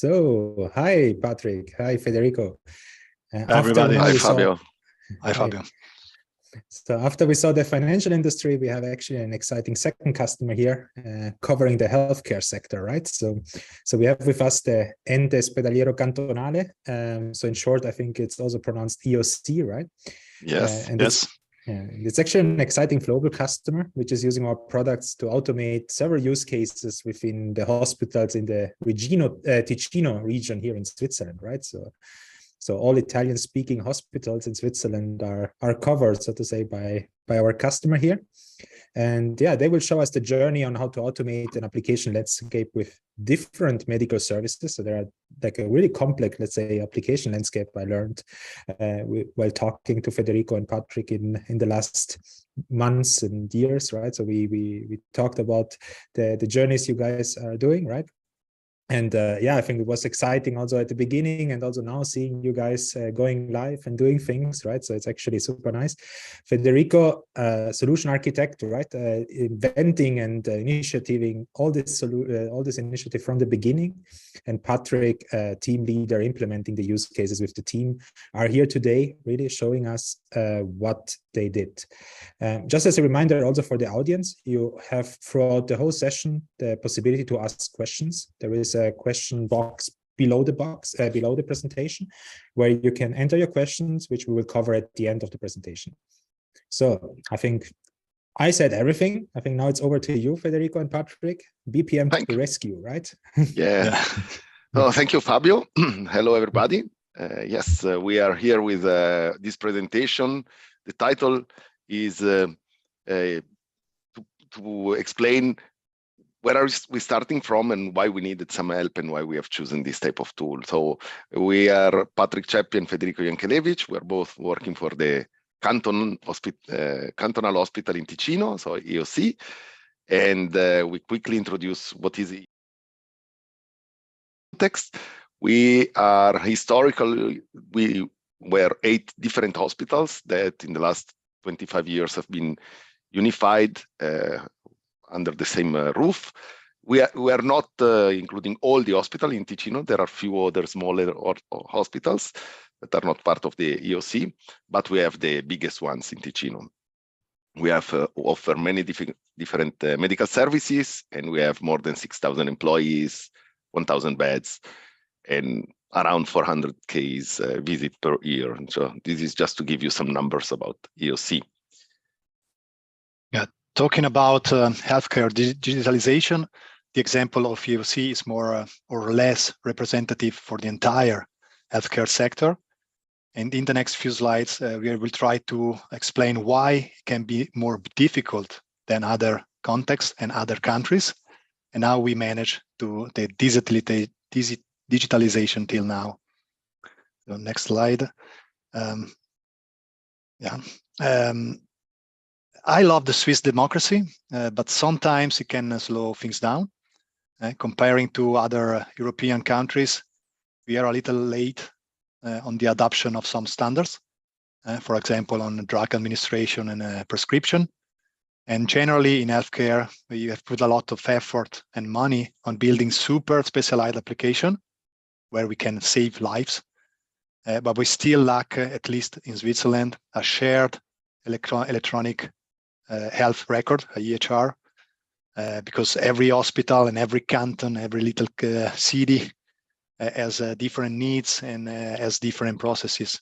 So, hi, Patrick. Hi, Federico. Hi, everybody. Hi, Fabio. Hi, Fabio. So after we saw the financial industry, we have actually an exciting second customer here covering the healthcare sector, right? So we have with us the Ente Ospedaliero Cantonale. So in short, I think it's also pronounced EOC, right? Yes. It's actually an exciting Flowable customer, which is using our products to automate several use cases within the hospitals in the Ticino region here in Switzerland, right? So all Italian-speaking hospitals in Switzerland are covered, so to say, by our customer here. And yeah, they will show us the journey on how to automate an application landscape with different medical services. So there are like a really complex, let's say, application landscape I learned while talking to Federico and Patrick in the last months and years, right? So we talked about the journeys you guys are doing, right? And yeah, I think it was exciting also at the beginning and also now seeing you guys going live and doing things, right? So it's actually super nice. Federico, solution architect, right? Inventing and initiating all this initiative from the beginning. And Patrick, team leader, implementing the use cases with the team, are here today really showing us what they did. Just as a reminder also for the audience, you have throughout the whole session the possibility to ask questions. There is a question box below the presentation where you can enter your questions, which we will cover at the end of the presentation. So I think I said everything. I think now it's over to you, Federico and Patrick. BPM to the rescue, right? Yeah. Oh, thank you, Fabio. Hello, everybody. Yes, we are here with this presentation. The title is to explain where are we starting from and why we needed some help and why we have chosen this type of tool. So we are Patrick Ceppi and Federico Yankelevich. We're both working for the cantonal hospital in Ticino, so EOC. And we quickly introduce what is the context. We are historically, we were 8 different hospitals that in the last 25 years have been unified under the same roof. We are not including all the hospital in Ticino. There are few other smaller hospitals that are not part of the EOC, but we have the biggest ones in Ticino. We have offer many different medical services, and we have more than 6,000 employees, 1,000 beds, and around 400 case visit per year. And so this is just to give you some numbers about EOC. Yeah, talking about healthcare digitalization, the example of EOC is more or less representative for the entire healthcare sector. And in the next few slides, we will try to explain why it can be more difficult than other contexts and other countries, and how we manage to the digitalization till now. So next slide. I love the Swiss democracy, but sometimes it can slow things down. Comparing to other European countries, we are a little late on the adoption of some standards, for example, on drug administration and prescription. And generally in healthcare, we have put a lot of effort and money on building super specialized application where we can save lives. But we still lack, at least in Switzerland, a shared electronic health record, a EHR, because every hospital and every canton, every little city has different needs and has different processes.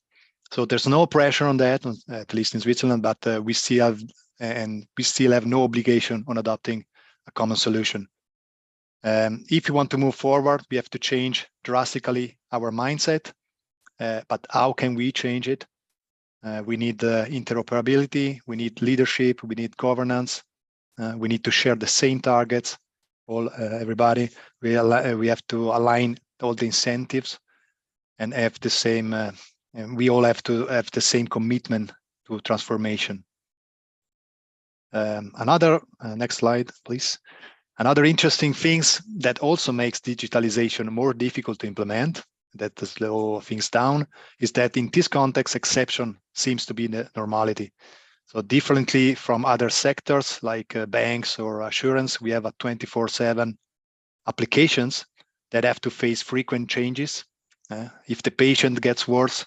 So there's no pressure on that, at least in Switzerland, but we still have no obligation on adopting a common solution. If you want to move forward, we have to change drastically our mindset. But how can we change it? We need interoperability, we need leadership, we need governance, we need to share the same targets. Everybody, we have to align all the incentives and have the same. And we all have to have the same commitment to transformation. Next slide, please. Another interesting things that also makes digitalization more difficult to implement, that slow things down, is that in this context, exception seems to be the normality. So differently from other sectors like banks or assurance, we have a 24/7 applications that have to face frequent changes. If the patient gets worse,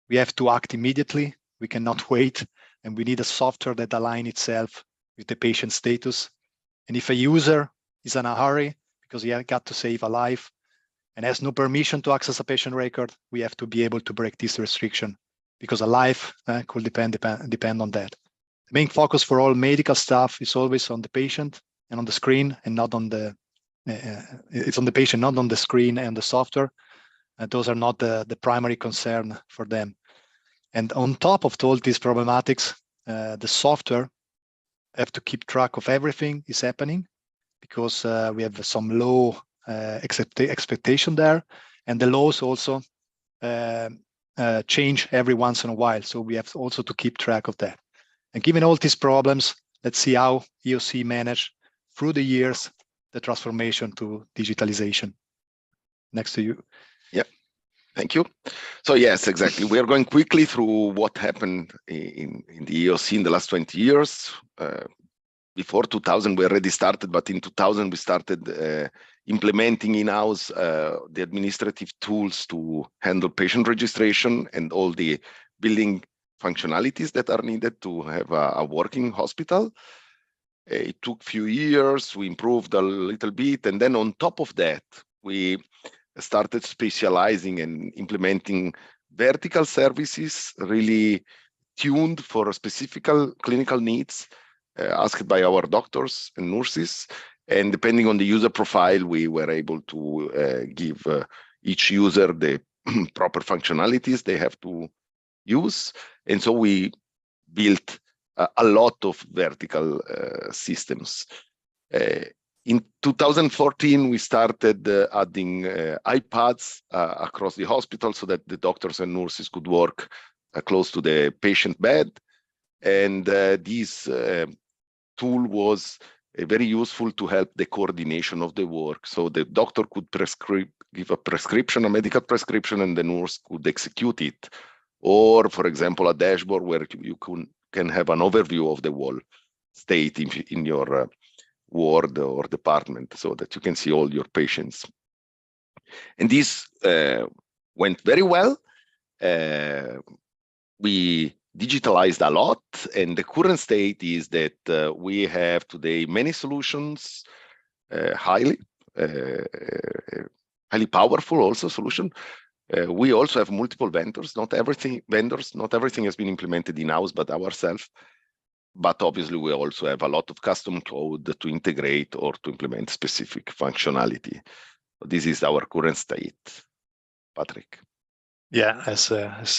we have to act immediately. We cannot wait, and we need a software that aligns itself with the patient status. And if a user is in a hurry because he got to save a life and has no permission to access a patient record, we have to be able to break this restriction, because a life could depend on that. The main focus for all medical staff is always on the patient and on the screen, and not on the it's on the patient, not on the screen and the software. Those are not the primary concern for them. And on top of all these problematics, the software have to keep track of everything is happening, because we have some low expectation there, and the laws also change every once in a while. So we have also to keep track of that. And given all these problems, let's see how EOC managed through the years the transformation to digitalization. Next to you. Yeah, thank you. So yes, exactly. We are going quickly through what happened in the EOC in the last 20 years. Before 2000, we already started, but in 2000, we started implementing in-house the administrative tools to handle patient registration and all the billing functionalities that are needed to have a working hospital. It took a few years, we improved a little bit, and then on top of that, we started specializing and implementing vertical services really tuned for specific clinical needs asked by our doctors and nurses. And depending on the user profile, we were able to give each user the proper functionalities they have to use. And so we built a lot of vertical systems. In 2014, we started adding iPads across the hospital so that the doctors and nurses could work close to the patient bed. And this tool was very useful to help the coordination of the work. So the doctor could give a prescription, a medical prescription, and the nurse could execute it. Or, for example, a dashboard where you can have an overview of the whole state in your ward or department, so that you can see all your patients. And this went very well. We digitalized a lot, and the current state is that we have today many solutions, highly powerful also solution. We also have multiple vendors. Not everything has been implemented in-house, but ourselves. But obviously, we also have a lot of custom code to integrate or to implement specific functionality. This is our current state. Patrick. Yeah, as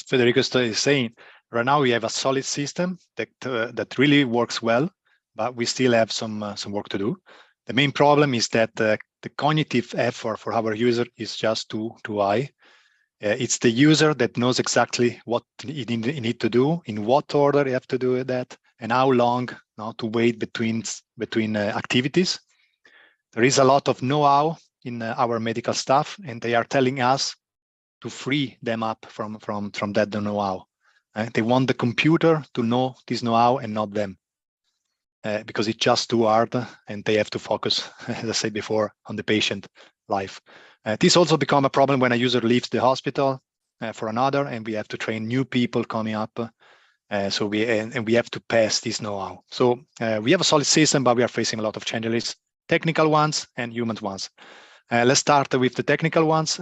Federico is saying, right now we have a solid system that really works well, but we still have some work to do. The main problem is that the cognitive effort for our user is just too high. It's the user that knows exactly what he need to do, in what order you have to do that, and how long to wait between activities. There is a lot of know-how in our medical staff, and they are telling us to free them up from that know-how. They want the computer to know this know-how and not them, because it's just too hard, and they have to focus, as I said before, on the patient life. This also become a problem when a user leaves the hospital for another, and we have to train new people coming up. So we have to pass this know-how. So we have a solid system, but we are facing a lot of challenges, technical ones and human ones. Let's start with the technical ones.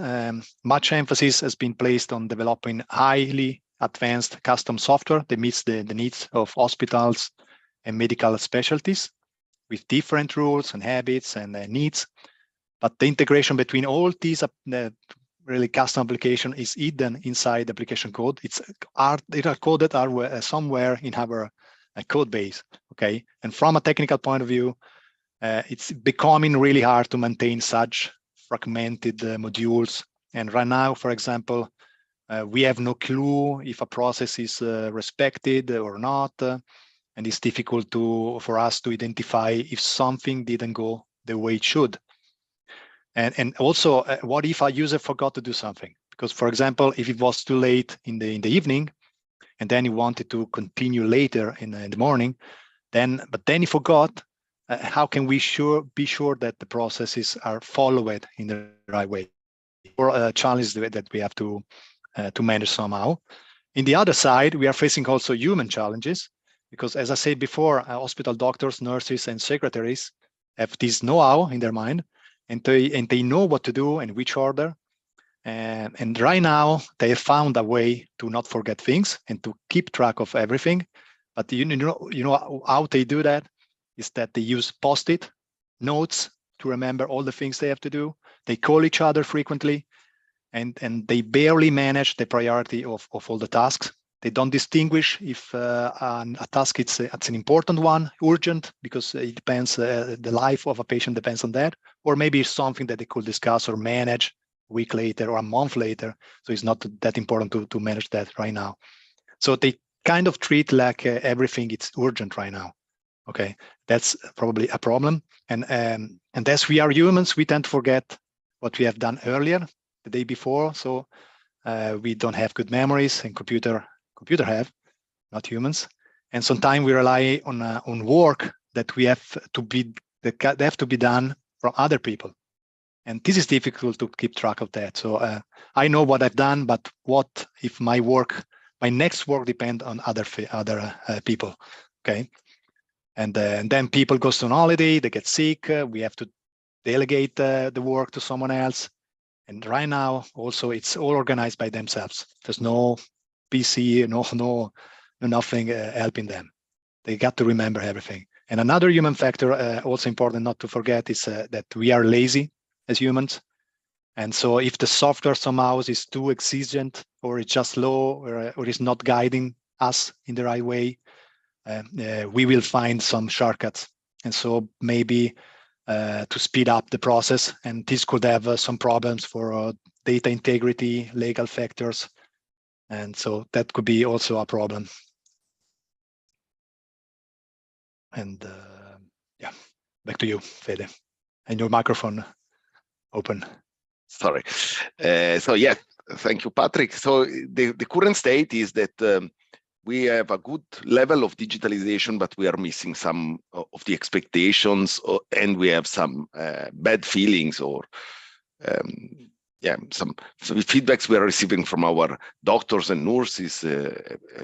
Much emphasis has been placed on developing highly advanced custom software that meets the needs of hospitals and medical specialties with different rules and habits and needs. But the integration between all these really custom application is hidden inside the application code. It's coded somewhere in our code base, okay? And from a technical point of view, it's becoming really hard to maintain such fragmented modules. And right now, for example, we have no clue if a process is respected or not. And it's difficult for us to identify if something didn't go the way it should. And also, what if a user forgot to do something? Because, for example, if it was too late in the evening, and then he wanted to continue later in the morning, but then he forgot, how can we be sure that the processes are followed in the right way, or a challenge that we have to manage somehow. In the other side, we are facing also human challenges, because as I said before, hospital doctors, nurses, and secretaries have this know-how in their mind, and they know what to do and which order. And right now, they have found a way to not forget things and to keep track of everything. But you know how they do that is that they use post-it notes to remember all the things they have to do. They call each other frequently, and they barely manage the priority of all the tasks. They don't distinguish if a task it's an important one, urgent, because it depends, the life of a patient depends on that, or maybe it's something that they could discuss or manage a week later or a month later. So it's not that important to manage that right now. So they kind of treat like everything it's urgent right now. Okay, that's probably a problem. And as we are humans, we tend to forget what we have done earlier, the day before. So we don't have good memories, and computer have, not humans. And sometimes we rely on work that we have to be that have to be done from other people, and this is difficult to keep track of that. So I know what I've done, but what if my next work depends on other people? Okay, and then people goes on holiday, they get sick. We have to delegate the work to someone else. And right now, also, it's all organized by themselves. There's no PC, nothing helping them. They got to remember everything. And another human factor, also important not to forget, is that we are lazy as humans. And so if the software somehow is too exigent, or it's just slow, or is not guiding us in the right way, we will find some shortcuts. And so maybe to speed up the process, and this could have some problems for data integrity, legal factors, and so that could be also a problem. And yeah, back to you, Fede, and your microphone open. Sorry. So yeah, thank you, Patrick. So the current state is that we have a good level of digitalization, but we are missing some of the expectations, and we have some bad feelings, or some feedbacks we are receiving from our doctors and nurses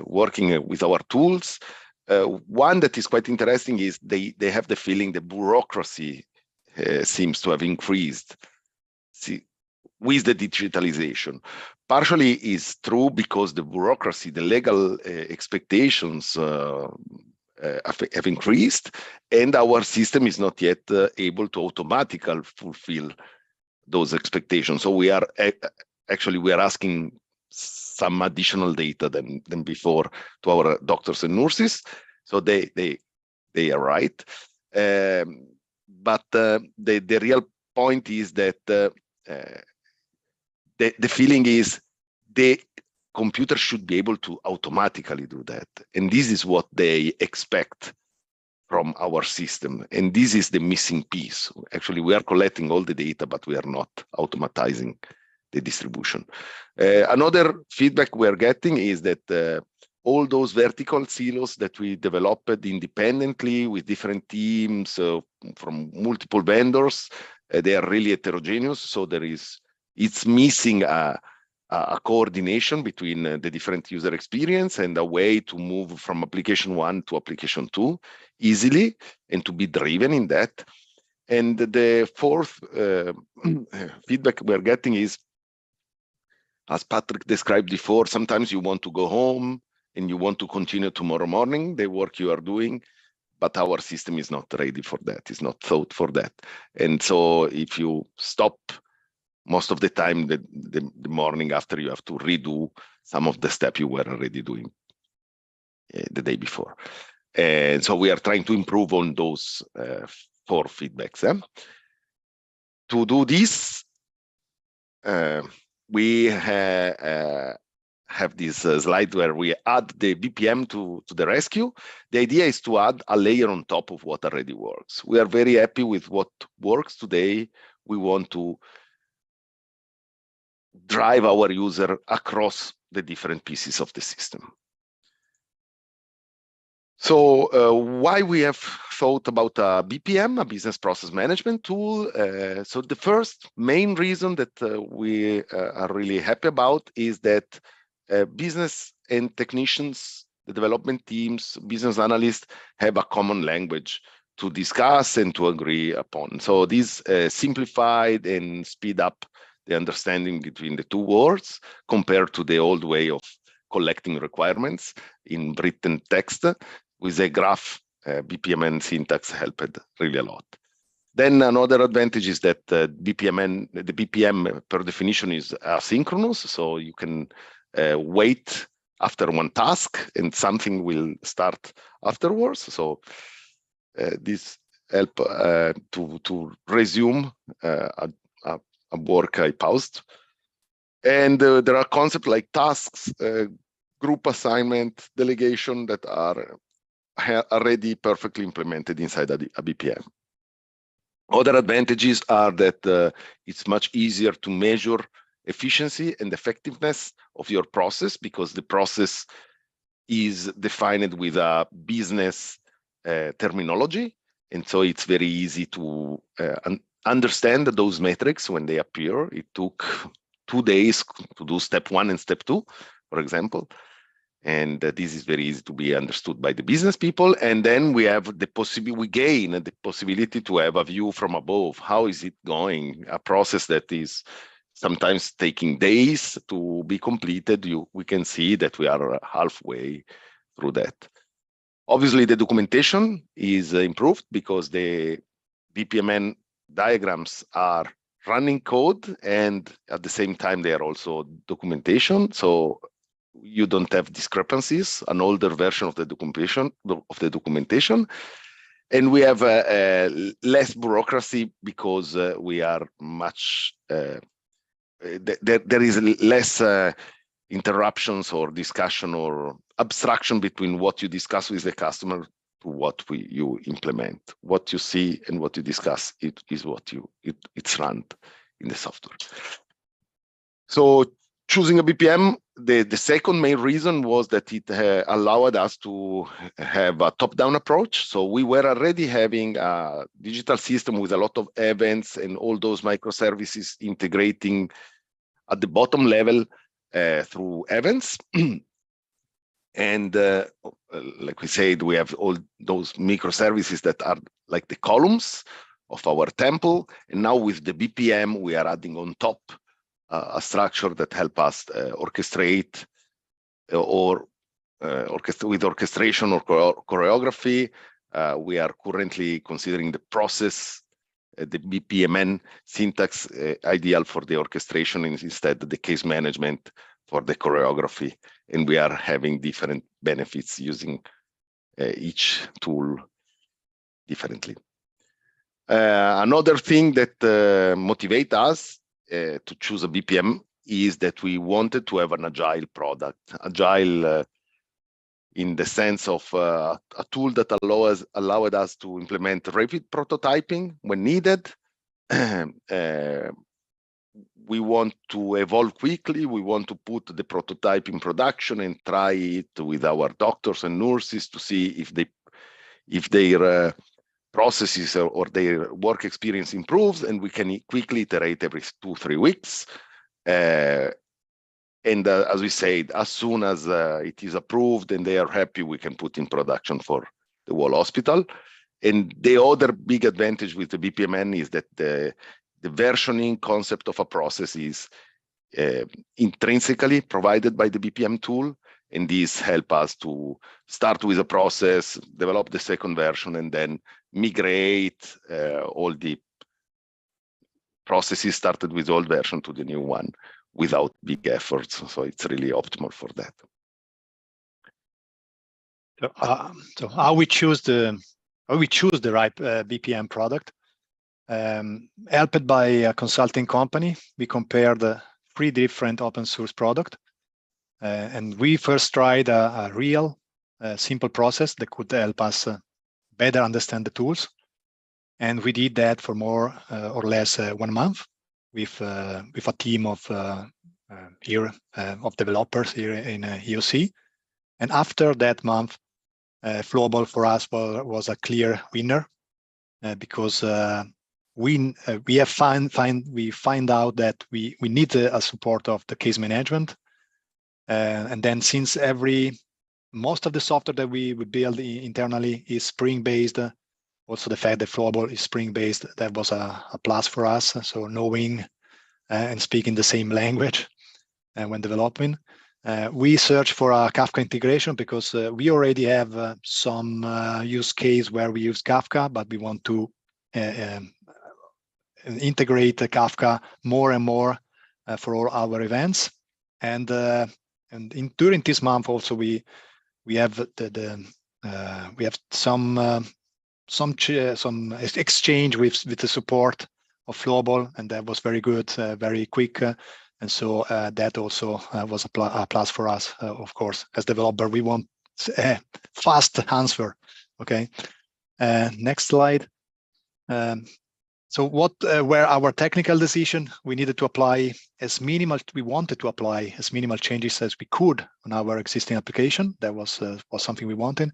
working with our tools. One that is quite interesting is they have the feeling the bureaucracy seems to have increased with the digitalization. Partially is true because the bureaucracy, the legal expectations have increased, and our system is not yet able to automatically fulfill those expectations. So we are asking some additional data than before to our doctors and nurses. So they are right, but the real point is that the feeling is the computer should be able to automatically do that. And this is what they expect from our system. And this is the missing piece. Actually, we are collecting all the data, but we are not automatizing the distribution. Another feedback we are getting is that all those vertical silos that we developed independently with different teams from multiple vendors, they are really heterogeneous. So it's missing a coordination between the different user experience and a way to move from application 1 to application 2 easily and to be driven in that. And the fourth feedback we're getting is, as Patrick described before, sometimes you want to go home and you want to continue tomorrow morning the work you are doing, but our system is not ready for that. It's not thought for that. And so if you stop most of the time, the morning after, you have to redo some of the steps you were already doing the day before. And so we are trying to improve on those 4 feedbacks. To do this, we have this slide where we add the BPM to the rescue. The idea is to add a layer on top of what already works. We are very happy with what works today. We want to drive our user across the different pieces of the system. So why we have thought about a BPM, a business process management tool? So the first main reason that we are really happy about is that business and technicians, the development teams, business analysts have a common language to discuss and to agree upon. So this simplified and speed up the understanding between the two worlds compared to the old way of collecting requirements in written text. With a graph, BPM and syntax helped really a lot. Then another advantage is that the BPM per definition is asynchronous, so you can wait after one task and something will start afterwards. So this help to resume a work I paused. And there are concepts like tasks, group assignment, delegation that are already perfectly implemented inside a BPM. Other advantages are that it's much easier to measure efficiency and effectiveness of your process because the process is defined with a business terminology. And so it's very easy to understand those metrics when they appear. It took 2 days to do step 1 and step 2, for example. And this is very easy to be understood by the business people. And then we have we gain the possibility to have a view from above. How is it going? A process that is sometimes taking days to be completed. We can see that we are halfway through that. Obviously, the documentation is improved because the BPMN diagrams are running code, and at the same time, they are also documentation. So you don't have discrepancies, an older version of the documentation. And we have less bureaucracy because we are much, there is less interruptions or discussion or abstraction between what you discuss with the customer to what you implement. What you see and what you discuss, it is what it's run in the software. So choosing a BPM, the second main reason was that it allowed us to have a top-down approach. So we were already having a digital system with a lot of events and all those microservices integrating at the bottom level through events. And like we said, we have all those microservices that are like the columns of our temple. And now with the BPM, we are adding on top a structure that help us orchestrate with orchestration or choreography. We are currently considering the process, the BPMN syntax ideal for the orchestration, and instead the case management for the choreography. And we are having different benefits using each tool differently. Another thing that motivates us to choose a BPM is that we wanted to have an agile product, agile in the sense of a tool that allowed us to implement rapid prototyping when needed. We want to evolve quickly. We want to put the prototype in production and try it with our doctors and nurses to see if their processes or their work experience improves, and we can quickly iterate every 2-3 weeks. And as we said, as soon as it is approved and they are happy, we can put in production for the whole hospital. And the other big advantage with the BPMN is that the versioning concept of a process is intrinsically provided by the BPM tool. And these help us to start with a process, develop the second version, and then migrate all the processes started with old version to the new one without big efforts. So it's really optimal for that. So how we choose the right BPM product? Helped by a consulting company, we compared 3 different open source products. And we first tried a real simple process that could help us better understand the tools. And we did that for more or less 1 month with a team of developers here in EOC. And after that month, Flowable for us was a clear winner because we find out that we need a support of the case management, and then since most of the software that we build internally is Spring-based, also the fact that Flowable is Spring-based, that was a plus for us. So knowing and speaking the same language when developing. We search for a Kafka integration because we already have some use case where we use Kafka, but we want to integrate Kafka more and more for all our events. And during this month also we have we have some exchange with the support of Flowable, and that was very good, very quick. And so that also was a plus for us, of course. As developer, we want a fast answer. Okay, next slide. So what were our technical decision? We needed to apply we wanted to apply as minimal changes as we could on our existing application. That was something we wanted.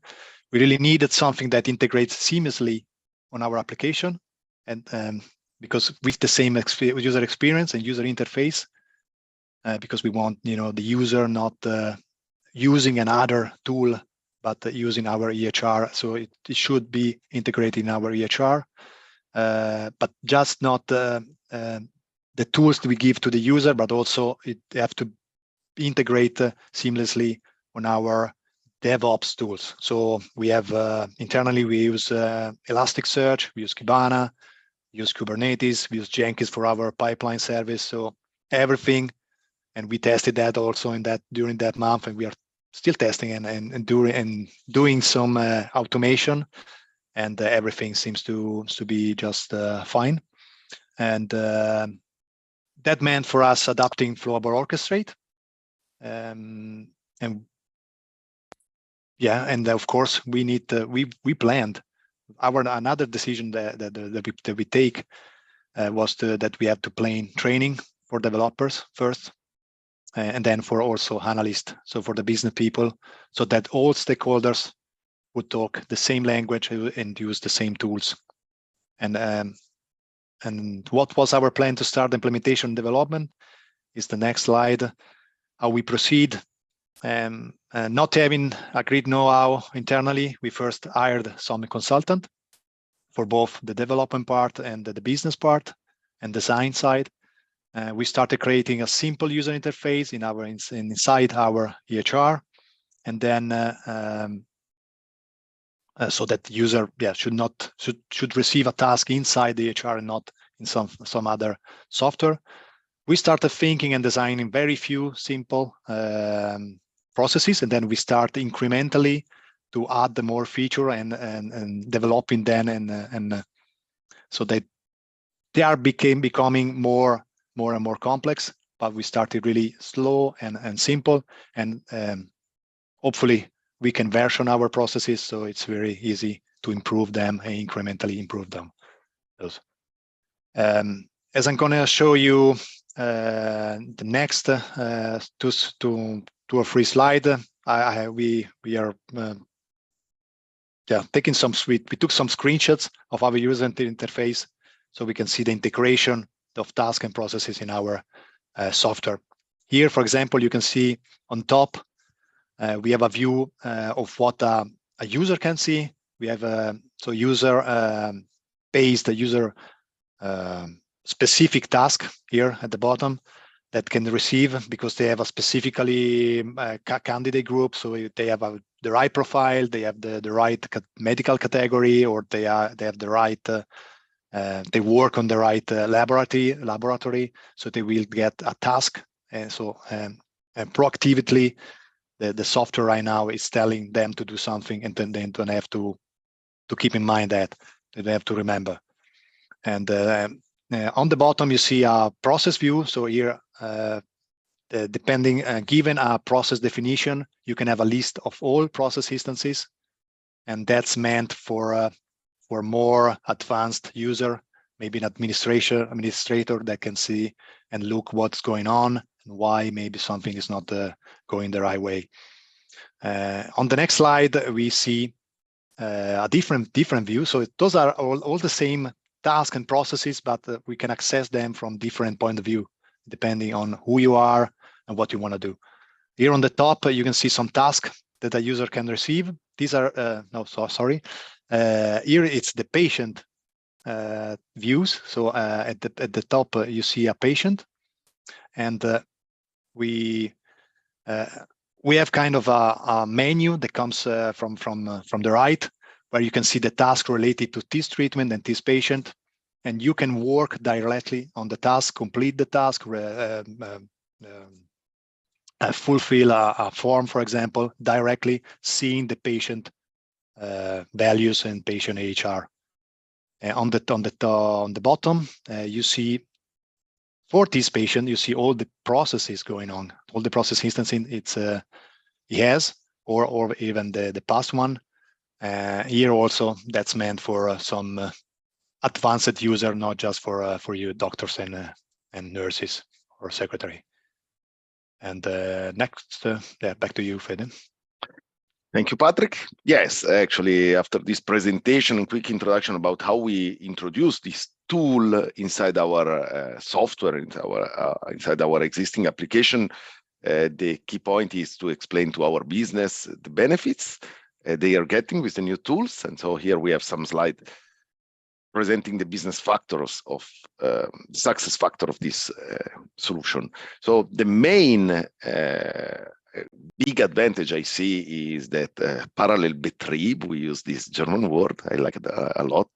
We really needed something that integrates seamlessly on our application, and because with the same user experience and user interface, because we want the user not using another tool, but using our EHR. So it should be integrated in our EHR, but just not the tools we give to the user, but also it have to integrate seamlessly on our DevOps tools. So we have internally we use Elasticsearch, we use Kibana, we use Kubernetes, we use Jenkins for our pipeline service. So everything, and we tested that also during that month, and we are still testing and doing some automation, and everything seems to be just fine. And that meant for us adopting Flowable Orchestrate, and yeah, and of course we need we planned another decision that we take was that we have to plan training for developers first, and then for also analysts, so for the business people, so that all stakeholders would talk the same language and use the same tools. And what was our plan to start implementation development is the next slide. How we proceed. Not having agreed know-how internally, we first hired some consultant for both the development part and the business part and design side. We started creating a simple user interface inside our EHR, and then so that the user should receive a task inside the EHR and not in some other software. We started thinking and designing very few simple processes, and then we start incrementally to add the more feature and developing then and so that they are becoming more and more complex. But we started really slow and simple, and hopefully we can version our processes so it's very easy to improve them and incrementally improve them. As I'm going to show you the next two or three slides, we are taking we took some screenshots of our user interface so we can see the integration of tasks and processes in our software. Here, for example, you can see on top we have a view of what a user can see. We have so user based user specific task here at the bottom that can receive because they have a specifically candidate group. So they have the right profile, they have the right medical category, or they have the right they work on the right laboratory, so they will get a task. And so proactively the software right now is telling them to do something, and then they don't have to keep in mind that they have to remember. And on the bottom you see a process view. So here depending given a process definition, you can have a list of all process instances, and that's meant for more advanced user, maybe an administrator that can see and look what's going on and why maybe something is not going the right way. On the next slide, we see a different view. So those are all the same tasks and processes, but we can access them from different point of view, depending on who you are and what you want to do. Here on the top, you can see some tasks that a user can receive. These are, here it's the patient views. So at the top, you see a patient, and we have kind of a menu that comes from the right, where you can see the task related to this treatment and this patient, and you can work directly on the task, complete the task, fulfill a form, for example, directly seeing the patient values and patient AHR. On the bottom, you see for this patient, you see all the processes going on, all the process instances he has, or even the past one. Here also, that's meant for some advanced user, not just for you doctors and nurses or secretary. And next, back to you, Fede. Thank you, Patrick. Yes, actually, after this presentation and quick introduction about how we introduce this tool inside our software, inside our existing application, the key point is to explain to our business the benefits they are getting with the new tools. And so here we have some slides presenting the business factors of success factor of this solution. So the main big advantage I see is that parallel Betrieb, we use this German word, I like it a lot,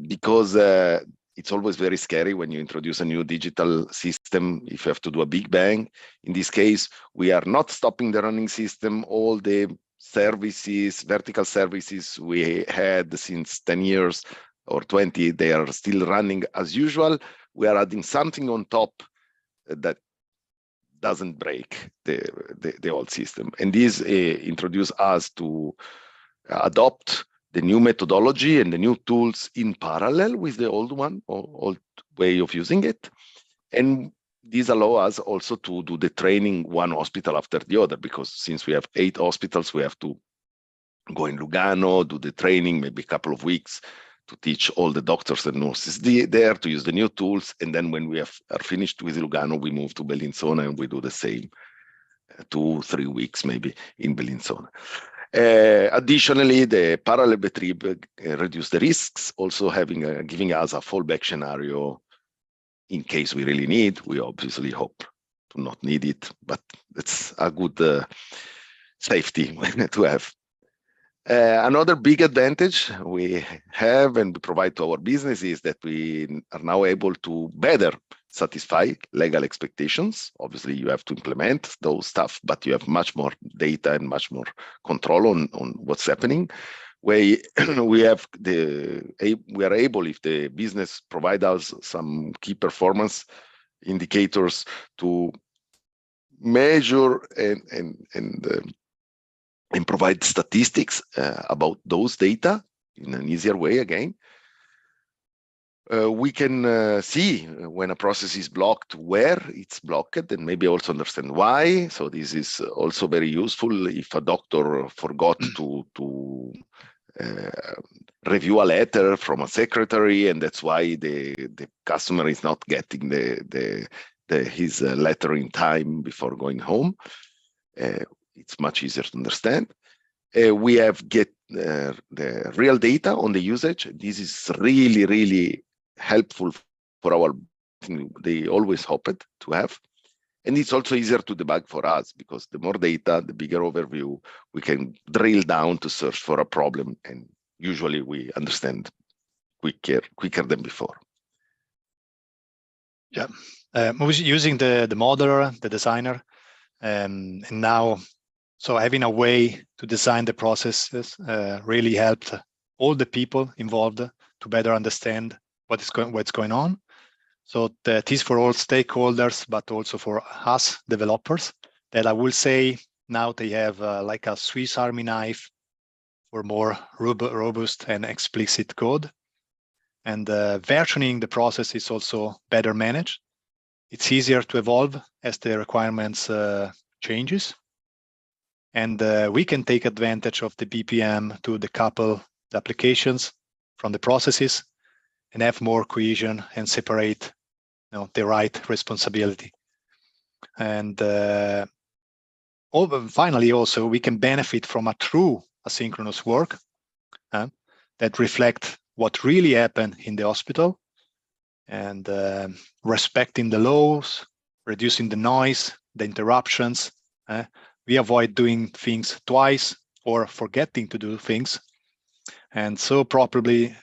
because it's always very scary when you introduce a new digital system, if you have to do a big bang. In this case, we are not stopping the running system. All the services, vertical services we had since 10 years or 20, they are still running as usual. We are adding something on top that doesn't break the old system. And this introduces us to adopt the new methodology and the new tools in parallel with the old one, or old way of using it. And these allow us also to do the training one hospital after the other, because since we have 8 hospitals, we have to go in Lugano, do the training, maybe a couple of weeks to teach all the doctors and nurses there to use the new tools. And then when we are finished with Lugano, we move to Bellinzona and we do the same 2-3 weeks maybe in Bellinzona. Additionally, the parallel Betrieb reduce the risks, also giving us a fallback scenario in case we really need. We obviously hope to not need it, but it's a good safety to have. Another big advantage we have and we provide to our business is that we are now able to better satisfy legal expectations. Obviously, you have to implement those stuff, but you have much more data and much more control on what's happening. We are able, if the business provides us some key performance indicators, to measure and provide statistics about those data in an easier way again. We can see when a process is blocked, where it's blocked, and maybe also understand why. So this is also very useful if a doctor forgot to review a letter from a secretary, and that's why the customer is not getting his letter in time before going home. It's much easier to understand. We have the real data on the usage. This is really, really helpful for our, they always hoped to have. And it's also easier to debug for us, because the more data, the bigger overview, we can drill down to search for a problem. And usually we understand quicker than before. Yeah, using the modeler, the designer, and now, so having a way to design the processes really helped all the people involved to better understand what's going on. So that is for all stakeholders, but also for us developers, that I will say now they have like a Swiss Army knife for more robust and explicit code. And versioning the process is also better managed. It's easier to evolve as the requirements changes. And we can take advantage of the BPM to decouple the applications from the processes and have more cohesion and separate, the right responsibility. And finally, also, we can benefit from a true asynchronous work that reflect what really happened in the hospital, and respecting the laws, reducing the noise, the interruptions. We avoid doing things twice or forgetting to do things. And so probably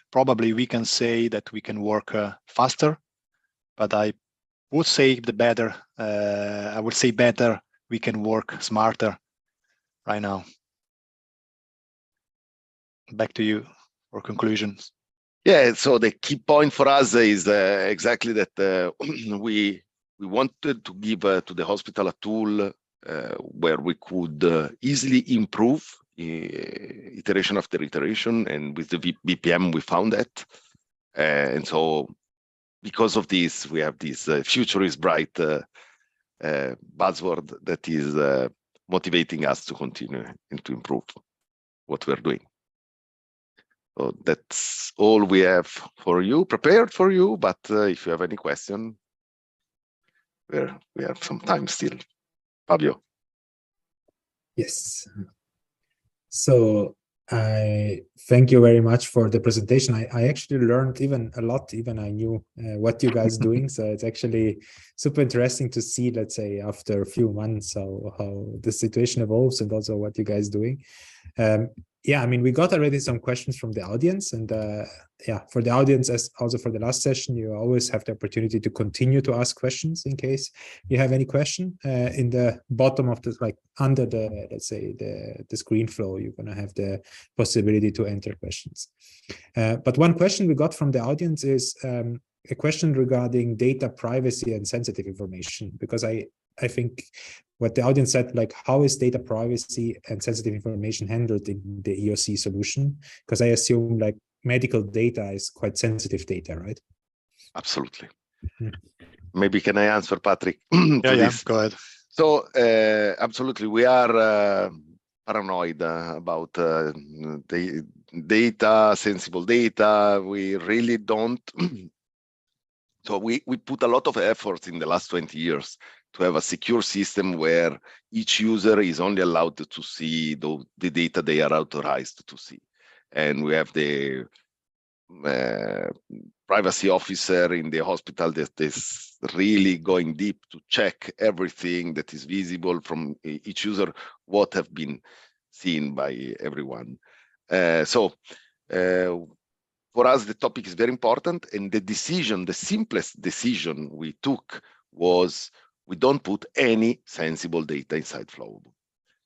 we can say that we can work faster, but I would say better, we can work smarter right now. Back to you for conclusions. Yeah, so the key point for us is exactly that we wanted to give to the hospital a tool where we could easily improve iteration after iteration, and with the BPM we found that. And so because of this, we have this future is bright buzzword that is motivating us to continue and to improve what we're doing. So that's all we have for you, prepared for you. But if you have any question, we have some time still. Fabio. Yes. So I thank you very much for the presentation. I actually learned even a lot, even I knew what you guys doing. So it's actually super interesting to see, let's say, after a few months, how the situation evolves and also what you guys doing. Yeah, I mean, we got already some questions from the audience, and yeah, for the audience, as also for the last session, you always have the opportunity to continue to ask questions in case you have any question. In the bottom of the, like under the, let's say, the screen flow, you're going to have the possibility to enter questions. But one question we got from the audience is a question regarding data privacy and sensitive information, because I think what the audience said, like, how is data privacy and sensitive information handled in the EOC solution? Because I assume like medical data is quite sensitive data, right? Absolutely. Maybe can I answer, Patrick? Yeah, go ahead. So absolutely, we are paranoid about the data, sensible data. We really don't. So we put a lot of effort in the last 20 years to have a secure system where each user is only allowed to see the data they are authorized to see. And we have the privacy officer in the hospital that is really going deep to check everything that is visible from each user, what have been seen by everyone. For us, the topic is very important, and the simplest decision we took was we don't put any sensible data inside Flowable.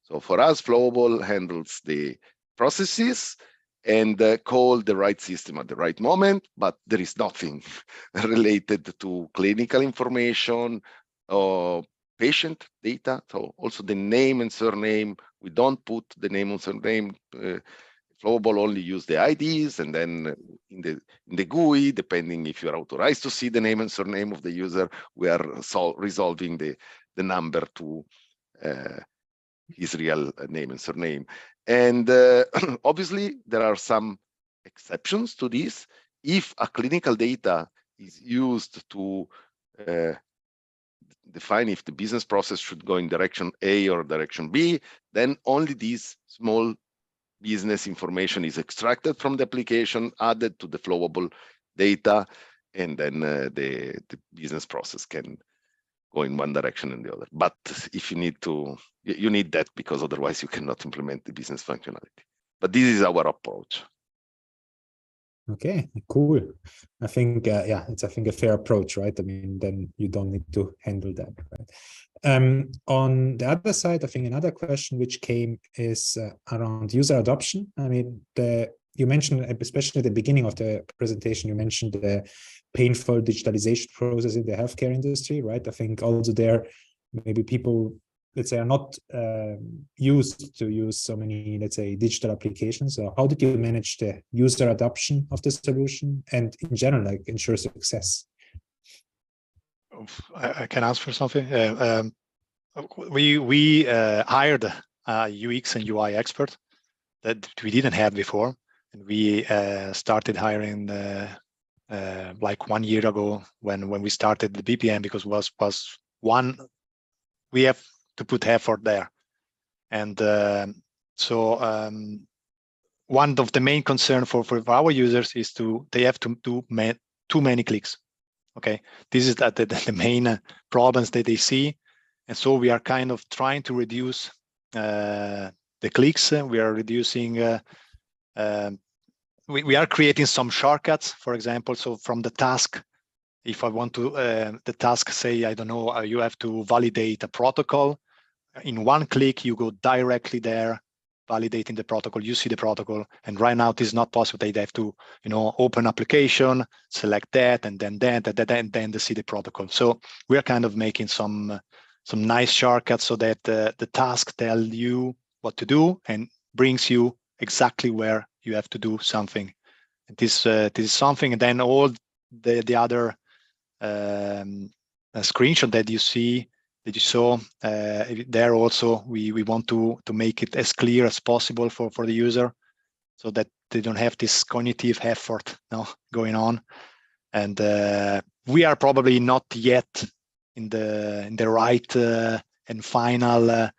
So for us, Flowable handles the processes and call the right system at the right moment, but there is nothing related to clinical information or patient data. So also the name and surname, we don't put the name and surname. Flowable only use the IDs, and then in the GUI, depending if you're authorized to see the name and surname of the user, we are resolving the number to his real name and surname. And obviously, there are some exceptions to this. If a clinical data is used to define if the business process should go in direction A or direction B, then only these small business information is extracted from the application, added to the Flowable data, and then the business process can go in one direction and the other. But if you need that, because otherwise you cannot implement the business functionality. But this is our approach. Okay, cool. I think, yeah, it's, I think, a fair approach, right? I mean, then you don't need to handle that, right? On the other side, I think another question which came is around user adoption. I mean, you mentioned, especially at the beginning of the presentation, you mentioned the painful digitalization process in the healthcare industry, right? I think also there, maybe people, let's say, are not used to use so many, let's say, digital applications. So how did you manage the user adoption of the solution and in general, like, ensure success? I can answer something. We hired a UX and UI expert that we didn't have before, and we started hiring like 1 year ago when we started the BPM, because was one, we have to put effort there, and one of the main concern for our users is they have to do too many clicks. Okay, this is the main problems that they see, and so we are kind of trying to reduce the clicks. We are reducing. We are creating some shortcuts, for example. So from the task, if I want to, the task say, I don't know, you have to validate a protocol. In one click, you go directly there, validating the protocol. You see the protocol, and right now this is not possible. They have to, open application, select that, and then that, and then they see the protocol. So we are kind of making some nice shortcuts so that the task tells you what to do and brings you exactly where you have to do something. And this is something, and then all the other screenshot that you see, that you saw there also, we want to make it as clear as possible for the user, so that they don't have this cognitive effort going on. And we are probably not yet in the right and final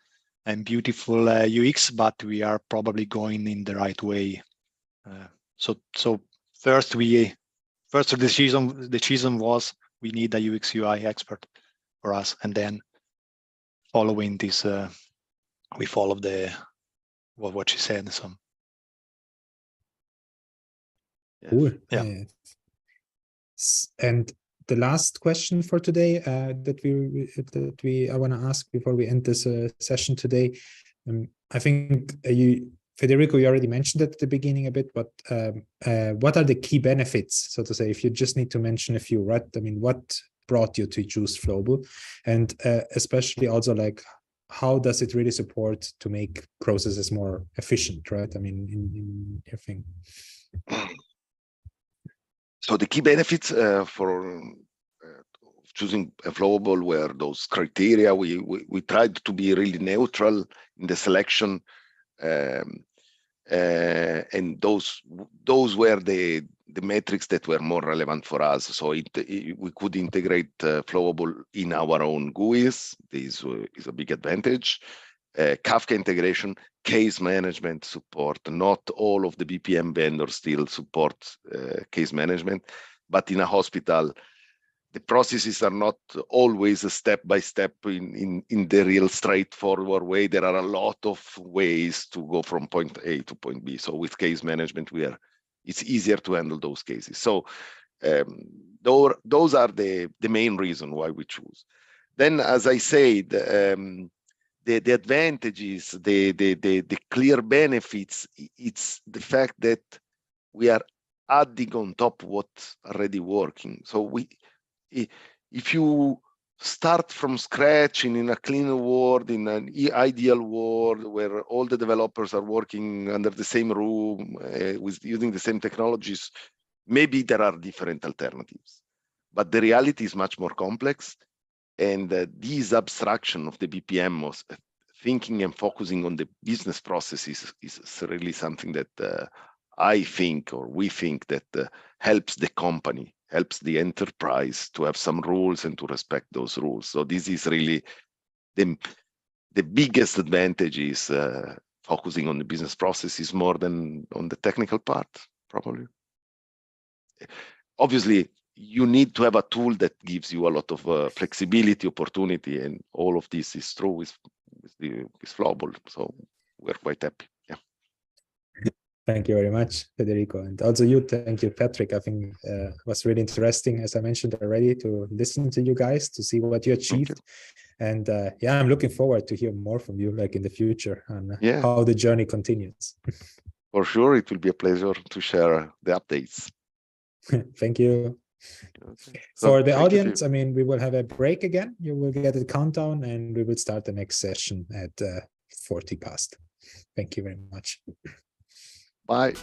and beautiful UX, but we are probably going in the right way. So first the decision was we need a UX UI expert for us, and then following this, we followed what she said. So cool. Yeah. And the last question for today that I want to ask before we end this session today, I think Federico, you already mentioned it at the beginning a bit, but what are the key benefits, so to say, if you just need to mention a few, right? I mean, what brought you to choose Flowable, and especially also like, how does it really support to make processes more efficient, right? I mean, in your thing. So the key benefits for choosing a Flowable were those criteria. We tried to be really neutral in the selection, and those were the metrics that were more relevant for us. So we could integrate Flowable in our own GUIs. This is a big advantage. Kafka integration, case management support. Not all of the BPM vendors still support case management, but in a hospital, the processes are not always a step-by-step in the real straightforward way. There are a lot of ways to go from point A to point B. So with case management, it's easier to handle those cases. So those are the main reason why we choose. Then, as I said, the advantages, the clear benefits, it's the fact that we are adding on top what's already working. So if you start from scratch in a clean world, in an ideal world where all the developers are working under the same room with using the same technologies, maybe there are different alternatives. But the reality is much more complex. And this abstraction of the BPM was thinking and focusing on the business processes is really something that I think, or we think, that helps the company, helps the enterprise to have some rules and to respect those rules. So this is really the biggest advantage, is focusing on the business processes more than on the technical part, probably. Obviously, you need to have a tool that gives you a lot of flexibility, opportunity, and all of this is true with Flowable. So we're quite happy. Yeah. Thank you very much, Federico. And also thank you, Patrick. I think it was really interesting, as I mentioned already, to listen to you guys, to see what you achieved. And yeah, I'm looking forward to hear more from you, like in the future, on how the journey continues. For sure, it will be a pleasure to share the updates. Thank you. Okay. For the audience, I mean, we will have a break again. You will get a countdown, and we will start the next session at 40 past. Thank you very much. Bye.